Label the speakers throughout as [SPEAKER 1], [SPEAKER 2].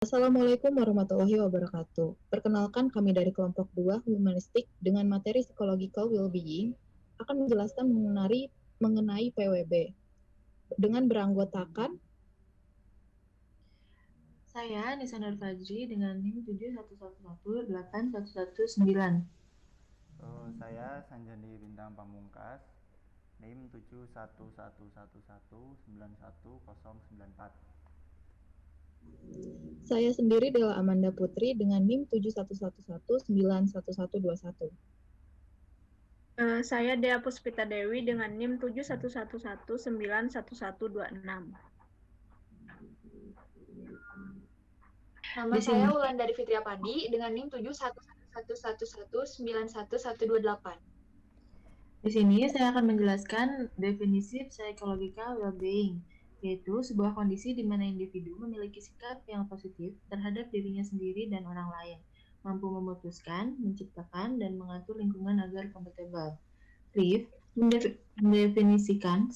[SPEAKER 1] Assalamualaikum warahmatullahi wabarakatuh. Perkenalkan kami dari kelompok 2 Humanistik dengan materi Psychological Well-being akan menjelaskan mengenai PWB dengan beranggotakan
[SPEAKER 2] Saya Nisa Nur Fajri dengan NIM 711181119.
[SPEAKER 3] Saya Sanjani Bintang Pamungkas, NIM 711119194.
[SPEAKER 1] saya sendiri Dela Amanda Putri dengan NIM 711191121.
[SPEAKER 4] Saya Dea Puspita Dewi dengan NIM 711191126.
[SPEAKER 5] Nama saya Wulandari Fitria Padi dengan NIM 71111191128.
[SPEAKER 2] Di sini saya akan menjelaskan definisi psychological well-being, yaitu sebuah kondisi di mana individu memiliki sikap yang positif terhadap dirinya sendiri dan orang lain, mampu memutuskan, menciptakan, dan mengatur lingkungan agar kompatibel. Riff mendefinisikan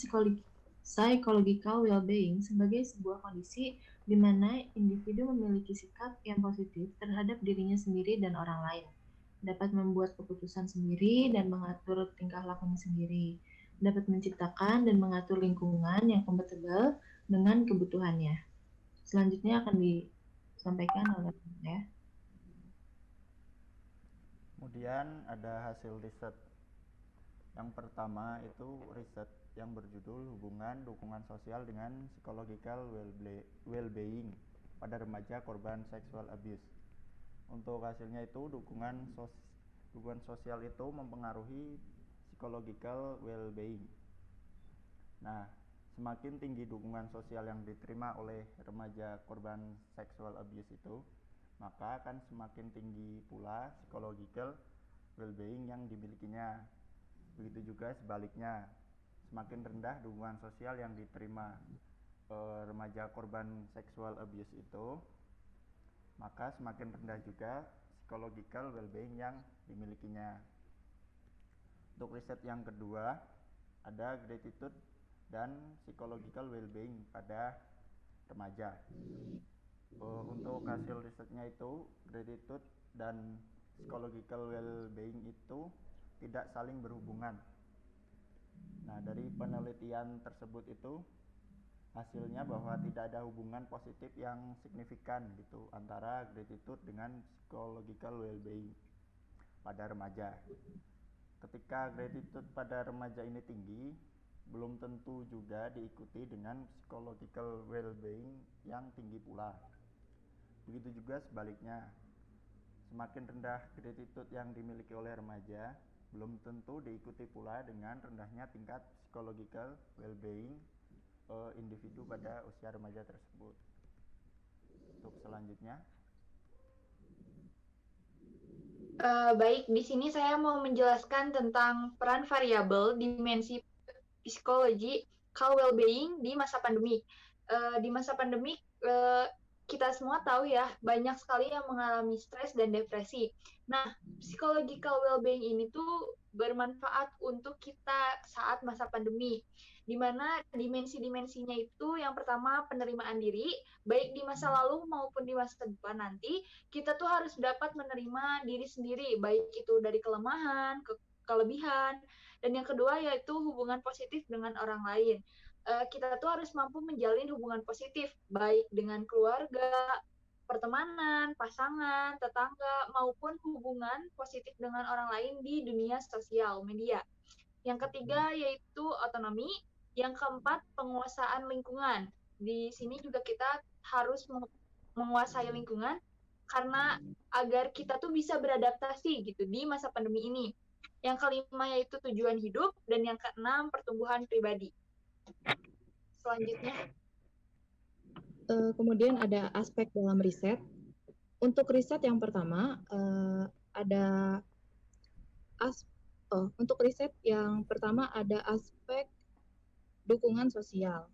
[SPEAKER 2] psychological well-being sebagai sebuah kondisi di mana individu memiliki sikap yang positif terhadap dirinya sendiri dan orang lain, dapat membuat keputusan sendiri dan mengatur tingkah lakunya sendiri, dapat menciptakan dan mengatur lingkungan yang kompatibel dengan kebutuhannya. Selanjutnya akan disampaikan oleh saya.
[SPEAKER 3] Kemudian ada hasil riset. Yang pertama itu riset yang berjudul Hubungan Dukungan Sosial dengan Psychological Well-being pada remaja korban sexual abuse. Untuk hasilnya itu dukungan sosial itu mempengaruhi psychological well-being. Nah, semakin tinggi dukungan sosial yang diterima oleh remaja korban sexual abuse itu, maka akan semakin tinggi pula psychological well-being yang dimilikinya. Begitu juga sebaliknya, semakin rendah dukungan sosial yang diterima remaja korban sexual abuse itu, maka semakin rendah juga psychological well-being yang dimilikinya. Untuk riset yang kedua, ada gratitude dan psychological well-being pada remaja. Untuk hasil risetnya itu, gratitude dan psychological well-being itu tidak saling berhubungan. Nah, dari penelitian tersebut itu hasilnya bahwa tidak ada hubungan positif yang signifikan gitu antara gratitude dengan psychological well-being pada remaja. Ketika gratitude pada remaja ini tinggi, belum tentu juga diikuti dengan psychological well-being yang tinggi pula. Begitu juga sebaliknya, semakin rendah gratitude yang dimiliki oleh remaja, belum tentu diikuti pula dengan rendahnya tingkat psychological well-being individu pada usia remaja tersebut. Untuk selanjutnya,
[SPEAKER 5] Baik, di sini saya mau menjelaskan tentang peran variabel dimensi psikologi well-being di masa pandemi. Di masa pandemi kita semua tahu ya, banyak sekali yang mengalami stres dan depresi. Nah, psychological well-being ini tuh bermanfaat untuk kita saat masa pandemi, di mana dimensi-dimensinya itu yang pertama penerimaan diri, baik di masa lalu maupun di masa depan nanti, kita tuh harus dapat menerima diri sendiri, baik itu dari kelemahan, kelebihan, dan yang kedua yaitu hubungan positif dengan orang lain. Kita tuh harus mampu menjalin hubungan positif, baik dengan keluarga, pertemanan, pasangan, tetangga, maupun hubungan positif dengan orang lain di dunia sosial media. Yang ketiga yaitu otonomi. Yang keempat, penguasaan lingkungan. Di sini juga kita harus menguasai lingkungan karena agar kita tuh bisa beradaptasi gitu di masa pandemi ini. Yang kelima yaitu tujuan hidup, dan yang keenam pertumbuhan pribadi. Selanjutnya.
[SPEAKER 1] Kemudian ada aspek dalam riset. Untuk riset yang pertama untuk riset yang pertama ada aspek dukungan sosial,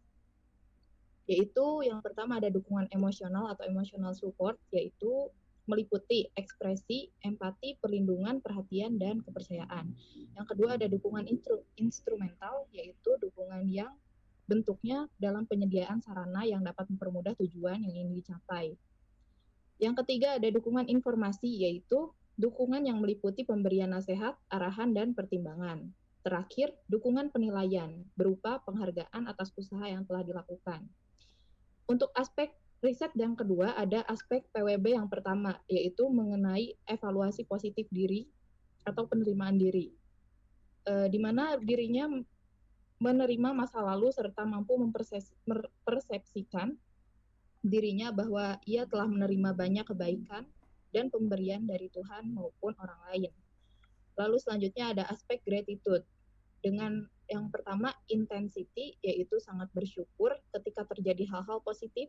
[SPEAKER 1] yaitu yang pertama ada dukungan emosional atau emotional support, yaitu meliputi ekspresi, empati, perlindungan, perhatian, dan kepercayaan. Yang kedua ada dukungan instrumental, yaitu dukungan yang bentuknya dalam penyediaan sarana yang dapat mempermudah tujuan yang ingin dicapai. Yang ketiga ada dukungan informasi, yaitu dukungan yang meliputi pemberian nasihat, arahan, dan pertimbangan. Terakhir, dukungan penilaian berupa penghargaan atas usaha yang telah dilakukan. Untuk aspek riset yang kedua ada aspek PWB yang pertama, yaitu mengenai evaluasi positif diri atau penerimaan diri, di mana dirinya menerima masa lalu serta mampu mempersepsikan dirinya bahwa ia telah menerima banyak kebaikan dan pemberian dari Tuhan maupun orang lain. Lalu selanjutnya ada aspek gratitude. Dengan yang pertama intensity, yaitu sangat bersyukur ketika terjadi hal-hal positif.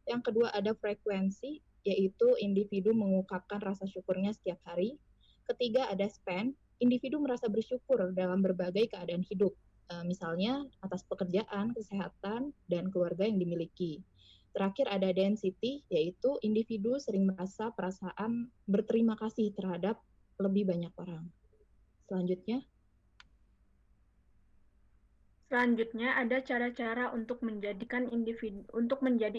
[SPEAKER 1] Yang kedua ada frekuensi, yaitu individu mengungkapkan rasa syukurnya setiap hari. Ketiga ada span, individu merasa bersyukur dalam berbagai keadaan hidup, misalnya atas pekerjaan, kesehatan, dan keluarga yang dimiliki. Terakhir ada density, yaitu individu sering merasa perasaan berterima kasih terhadap lebih banyak orang.
[SPEAKER 4] Selanjutnya ada cara-cara untuk menjadi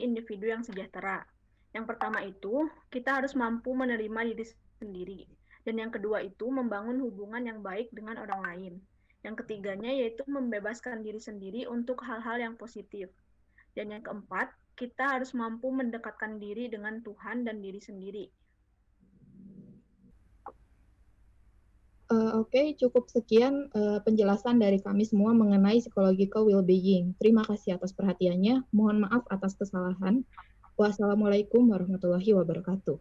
[SPEAKER 4] individu yang sejahtera. Yang pertama itu, kita harus mampu menerima diri sendiri. Dan yang kedua itu, membangun hubungan yang baik dengan orang lain. Yang ketiganya yaitu membebaskan diri sendiri untuk hal-hal yang positif. Dan yang keempat, kita harus mampu mendekatkan diri dengan Tuhan dan diri sendiri.
[SPEAKER 1] Oke, cukup sekian penjelasan dari kami semua mengenai psychological well-being. Terima kasih atas perhatiannya. Mohon maaf atas kesalahan. Wassalamualaikum warahmatullahi wabarakatuh.